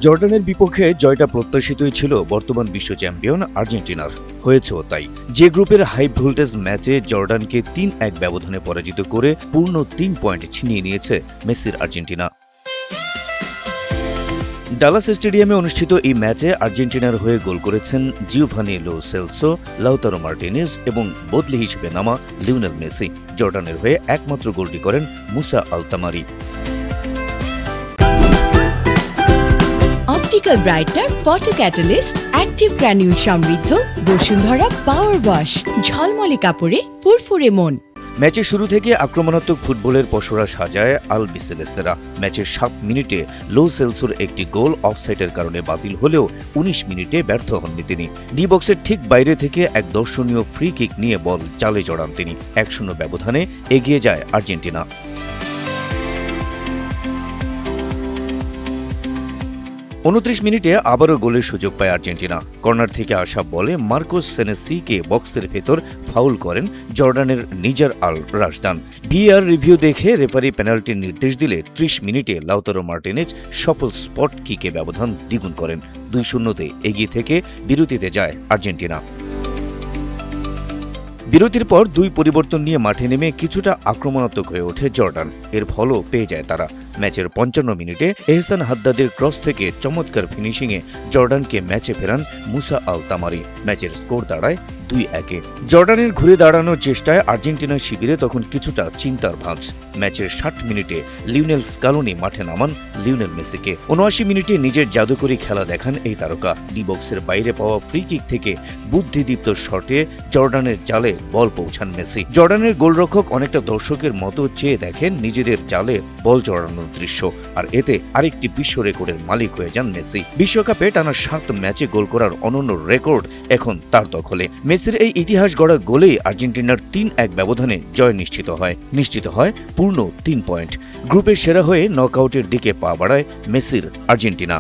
জর্ডানের বিপক্ষে জয়টা প্রত্যাশিতই ছিল বর্তমান বিশ্ব চ্যাম্পিয়ন আর্জেন্টিনার। হয়েছেও তাই। যে গ্রুপের হাই ভোল্টেজ ম্যাচে জর্ডানকে ৩-১ ব্যবধানে পরাজিত করে পূর্ণ ৩ পয়েন্ট ছিনিয়ে নিয়েছে মেসির আর্জেন্টিনা। ডালাস স্টেডিয়ামে অনুষ্ঠিত এই ম্যাচে আর্জেন্টিনার হয়ে গোল করেছেন Giovani Lo Celso, Lautaro Martinez এবং বদলি হিসেবে নামা লিওনেল মেসি। জর্ডানের হয়ে একমাত্র গোলটি করেন Musa Altamari. Optical brightener photo catalyst active granule সমৃদ্ধ বসুন্ধরা পাওয়ার ওয়াশ, ঝলমলে কাপড়ে ফুরফুরে মন। ম্যাচের শুরু থেকে আক্রমণাত্মক ফুটবলের পসরা সাজায় আলবিসেলেস্তেরা। ম্যাচের ৭ মিনিটে লো সেলসোর একটি গোল অফসাইডের কারণে বাতিল হলেও ১৯ মিনিটে ব্যর্থ হননি তিনি। ডি বক্সের ঠিক বাইরে থেকে এক দর্শনীয় ফ্রি কিক নিয়ে বল জালে জড়ান তিনি। ১-০ ব্যবধানে এগিয়ে যায় আর্জেন্টিনা। ২৯ মিনিটে আবারও গোলের সুযোগ পায় আর্জেন্টিনা। কর্নার থেকে আসা বলে মার্কোস সেনেসিকে বক্সের ভেতর ফাউল করেন জর্ডানের নিজার আল রাশদান। ভিআর রিভিউ দেখে রেফারি পেনাল্টির নির্দেশ দিলে ৩০ মিনিটে লাউতারো মার্টিনেজ সফল স্পট কিকে ব্যবধান দ্বিগুণ করেন। ২-০-তে এগিয়ে থেকে বিরতিতে যায় আর্জেন্টিনা। বিরতির পর দুই পরিবর্তন নিয়ে মাঠে নেমে কিছুটা আক্রমণাত্মক হয়ে ওঠে জর্ডান। এর ফলও পেয়ে যায় তারা। ম্যাচের ৫৫ মিনিটে এহসান হাদ্দাদের ক্রস থেকে চমৎকার ফিনিশিংয়ে জর্ডানকে ম্যাচে ফেরান মুসা আল তামারি। ম্যাচের স্কোর দাঁড়ায় ২-১। জর্ডানের ঘুরে দাঁড়ানোর চেষ্টায় আর্জেন্টিনার শিবিরে তখন কিছুটা চিন্তার ভাঁজ। ম্যাচের ৬০ মিনিটে লিওনেল স্কালোনি মাঠে নামান লিওনেল মেসিকে। ৭৯ মিনিটে নিজের জাদুকরী খেলা দেখান এই তারকা। ডি বক্সের বাইরে পাওয়া ফ্রি কিক থেকে বুদ্ধিদীপ্ত শটে জর্ডানের জালে বল পৌঁছান মেসি। জর্ডানের গোলরক্ষক অনেকটা দর্শকের মতো চেয়ে দেখেন নিজেদের জালে বল জড়ানোর দৃশ্য, আর এতে আরেকটি বিশ্ব রেকর্ডের মালিক হয়ে যান মেসি। বিশ্বকাপে টানা ৭ ম্যাচে গোল করার অনন্য রেকর্ড এখন তার দখলে। মেসির এই ইতিহাস গড়া গোলেই আর্জেন্টিনার ৩-১ ব্যবধানে জয় নিশ্চিত হয় পূর্ণ ৩ পয়েন্ট। গ্রুপের সেরা হয়ে নকআউটের দিকে পা বাড়ায় মেসির আর্জেন্টিনা।